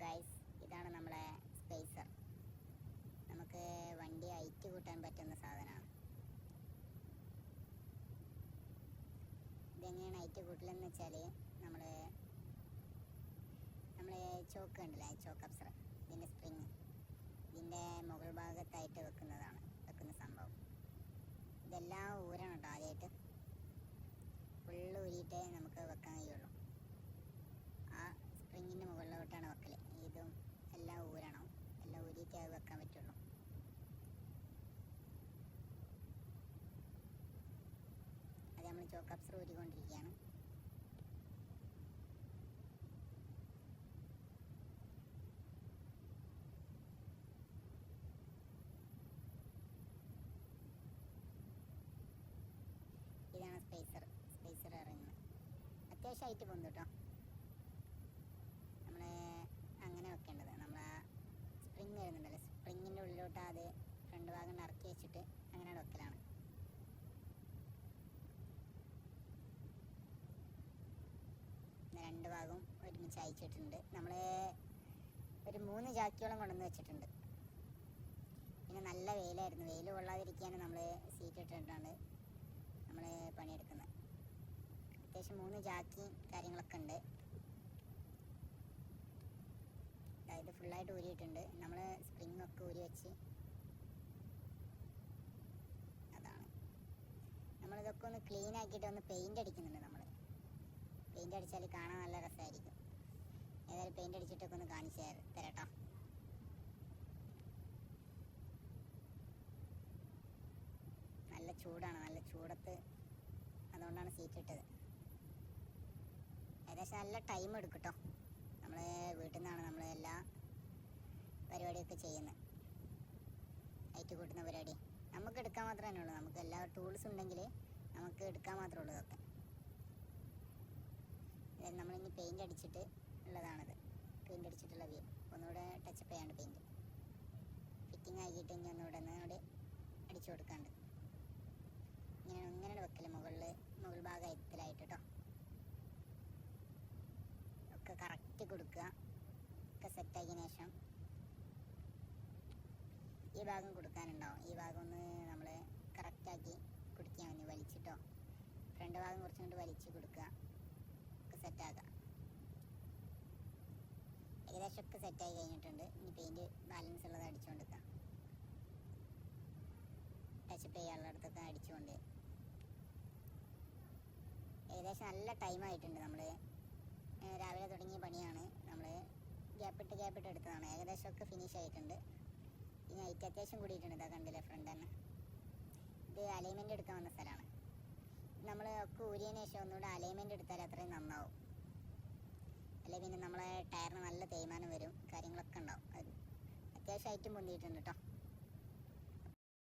Guys, ഇതാണ് നമ്മളെ spacer. നമുക്ക് വണ്ടി ഹൈറ്റ് കൂട്ടാൻ പറ്റുന്ന സാധനമാണ്. ഇതെങ്ങനെയാണ് ഹൈറ്റ് കൂട്ടലെന്ന് വെച്ചാൽ നമ്മൾ ചോക്ക് കണ്ടില്ലേ, ചോക്ക് അപ്സർ, ഇതിൻ്റെ സ്പ്രിങ് ഇതിൻ്റെ മുകൾ ഭാഗത്തായിട്ട് വെക്കുന്ന സംഭവം. ഇതെല്ലാം ഊരണം കേട്ടോ. ആദ്യമായിട്ട് ഫുള്ള് ഊരിയിട്ടേ നമുക്ക് വെക്കാൻ കഴിയുള്ളൂ. ആ സ്പ്രിങ്ങിൻ്റെ മുകളിലോട്ടാണ് വെക്കൽ. ഇതും എല്ലാം ഊരണം, എല്ലാം ഊരിയിട്ടേ അത് വെക്കാൻ പറ്റുള്ളൂ. അത് നമ്മൾ ചോക്ക് അപ്സർ ഊരിക്കൊണ്ടിരിക്കുകയാണ്. ഇതാണ് സ്പേസർ ഇറങ്ങുന്നത്. അത്യാവശ്യം ഹൈറ്റ് പോകുന്നു കേട്ടോ. നമ്മൾ അങ്ങനെ വെക്കേണ്ടത്, നമ്മൾ ആ സ്പ്രിങ് വരുന്നുണ്ടല്ലോ, സ്പ്രിങ്ങിൻ്റെ ഉള്ളിലോട്ട് അത് ഫ്രണ്ട് ഭാഗം ഇറക്കി വെച്ചിട്ട് അങ്ങനെ വെക്കലാണ്. രണ്ട് ഭാഗവും ഒരുമിച്ച് അയച്ചിട്ടുണ്ട്. നമ്മൾ ഒരു 3 ജാക്കിയോളം കൊണ്ടുവന്ന് വെച്ചിട്ടുണ്ട്. പിന്നെ നല്ല വെയിലായിരുന്നു. വെയിൽ കൊള്ളാതിരിക്കാൻ നമ്മൾ സീറ്റ് ഇട്ടിട്ടാണ് നമ്മൾ പണിയെടുക്കുന്നത്. അത്യാവശ്യം 3 ജാക്കി കാര്യങ്ങളൊക്കെ ഉണ്ട്. അതായത് ഫുള്ളായിട്ട് ഊരിയിട്ടുണ്ട്. നമ്മൾ സ്പ്രിങ് ഒക്കെ ഊരി വെച്ച് അതാണ്. നമ്മളിതൊക്കെ ഒന്ന് ക്ലീൻ ആക്കിയിട്ട് ഒന്ന് പെയിൻ്റ് അടിക്കുന്നുണ്ട്. നമ്മൾ പെയിൻ്റ് അടിച്ചാൽ കാണാൻ നല്ല രസമായിരിക്കും. ഏതായാലും പെയിൻ്റ് അടിച്ചിട്ടൊക്കെ ഒന്ന് കാണിച്ചു തരാട്ടോ. നല്ല ചൂടാണ്, നല്ല ചൂടത്ത്, അതുകൊണ്ടാണ് സീറ്റ് ഇട്ടത്. ഏകദേശം നല്ല ടൈം എടുക്കും കേട്ടോ. നമ്മൾ വീട്ടിൽ നിന്നാണ് നമ്മൾ എല്ലാ പരിപാടിയൊക്കെ ചെയ്യുന്നത്. ഹൈറ്റ് കൂട്ടുന്ന പരിപാടി നമുക്ക് എടുക്കാൻ മാത്രമേ ഉള്ളൂ. നമുക്ക് എല്ലാ ടൂൾസ് ഉണ്ടെങ്കിൽ നമുക്ക് എടുക്കാൻ മാത്രമേ ഉള്ളൂ ഇതൊക്കെ. അതായത് നമ്മളിനി പെയിൻ്റ് അടിച്ചിട്ട് ഉള്ളതാണിത്. പെയിൻ്റ് അടിച്ചിട്ടുള്ള വ്യൂ ഒന്നുകൂടെ ടച്ചപ്പ് ചെയ്യാണ്ട് പെയിൻറ്റ് ഫിറ്റിംഗ് ആക്കിയിട്ട് ഇനി ഒന്നുകൂടെ അടിച്ചു കൊടുക്കാണ്ട് ഇങ്ങനെ വെക്കല്. മുകൾ ഭാഗത്തിലായിട്ട് കേട്ടോ. ഒക്കെ കറക്റ്റ് കൊടുക്കുക. ഒക്കെ സെറ്റാക്കിയതിന് ശേഷം ഈ ഭാഗം കൊടുക്കാനുണ്ടാവും. ഈ ഭാഗം ഒന്ന് നമ്മൾ കറക്റ്റാക്കി കുടിക്കാൻ മതി, വലിച്ചിട്ടോ. ഫ്രണ്ട് ഭാഗം കുറച്ചും കൊണ്ട് വലിച്ച് കൊടുക്കുക. ഒക്കെ സെറ്റാക്കുക. ഏകദേശം ഒക്കെ സെറ്റായി കഴിഞ്ഞിട്ടുണ്ട്. ഇനി പെയിൻറ്റ് ബാലൻസ് ഉള്ളത് അടിച്ചുകൊണ്ട് നിൽക്കാം. ടച്ചപ്പ് ചെയ്യാനുള്ളിടത്തൊക്കെ അടിച്ചുകൊണ്ട് ഏകദേശം നല്ല ടൈമായിട്ടുണ്ട്. നമ്മൾ രാവിലെ തുടങ്ങിയ പണിയാണ്. നമ്മൾ ഗ്യാപ്പിട്ട് എടുത്തതാണ്. ഏകദേശമൊക്കെ ഫിനിഷ് ആയിട്ടുണ്ട്. ഇനി ഹൈറ്റ് അത്യാവശ്യം കൂടിയിട്ടുണ്ട്. ഇതാ കണ്ടില്ലേ, ഫ്രണ്ട് തന്നെ. ഇത് അലൈൻമെൻറ്റ് എടുക്കാൻ വന്ന സ്ഥലമാണ്. നമ്മൾ ഒക്കെ ഊരിയതിന് ശേഷം ഒന്നുകൂടെ അലൈൻമെൻറ്റ് എടുത്താൽ അത്രയും നന്നാവും. അല്ലെങ്കിൽ പിന്നെ നമ്മളെ ടയറിന് നല്ല തേയ്മാനം വരും, കാര്യങ്ങളൊക്കെ ഉണ്ടാവും. അത് അത്യാവശ്യം ഹൈറ്റും പൊന്തിയിട്ടുണ്ട് കേട്ടോ.